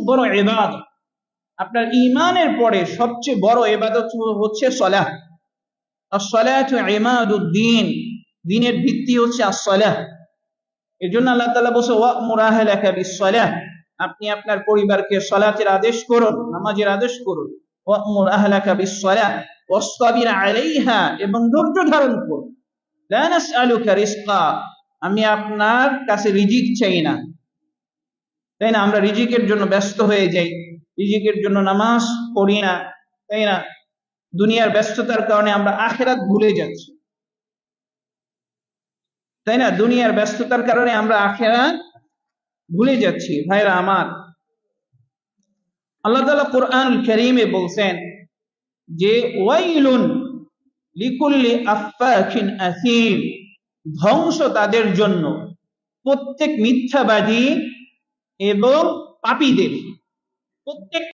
বড় ইবাদত। আপনার ঈমানের পরে সবচেয়ে বড় ইবাদত হচ্ছে সালাহ। আস-সালাতু ইমাদুদ্দীন, দ্বীনের ভিত্তি হচ্ছে আস-সালাহ। এজন্য আল্লাহ তাআলা বলেন ওয়া'মুর আহলাকা বিস-সালাহ, আপনি আপনার পরিবারকে সালাতের আদেশ করুন, নামাজের আদেশ করুন। ওয়া'মুর আহলাকা বিস-সালাহ ওয়াসতাবির আলাইহা, এবং ধৈর্য ধারণ করুন। লা নাসআলুকা রিজকা, আমি আপনার কাছে রিজিক চাই না। তাই না? আমরা রিজিকের জন্য ব্যস্ত হয়ে যাই, রিজিকের জন্য নামাজ পড়ি না, তাই না? দুনিয়ার ব্যস্ততার কারণে আমরা আখিরাত ভুলে যাচ্ছি, তাই না? দুনিয়ার ব্যস্ততার কারণে আমরা আখিরাত ভুলে যাচ্ছি। ভাইরা আমার, আল্লাহ তাআলা কোরআনুল কারীমে বলছেন যে ওয়াইলুন লিকুল্লি আফফাকিন আসীম, ধ্বংস তাদের জন্য, প্রত্যেক মিথ্যাবাদী এবং পাপীদের। প্রত্যেক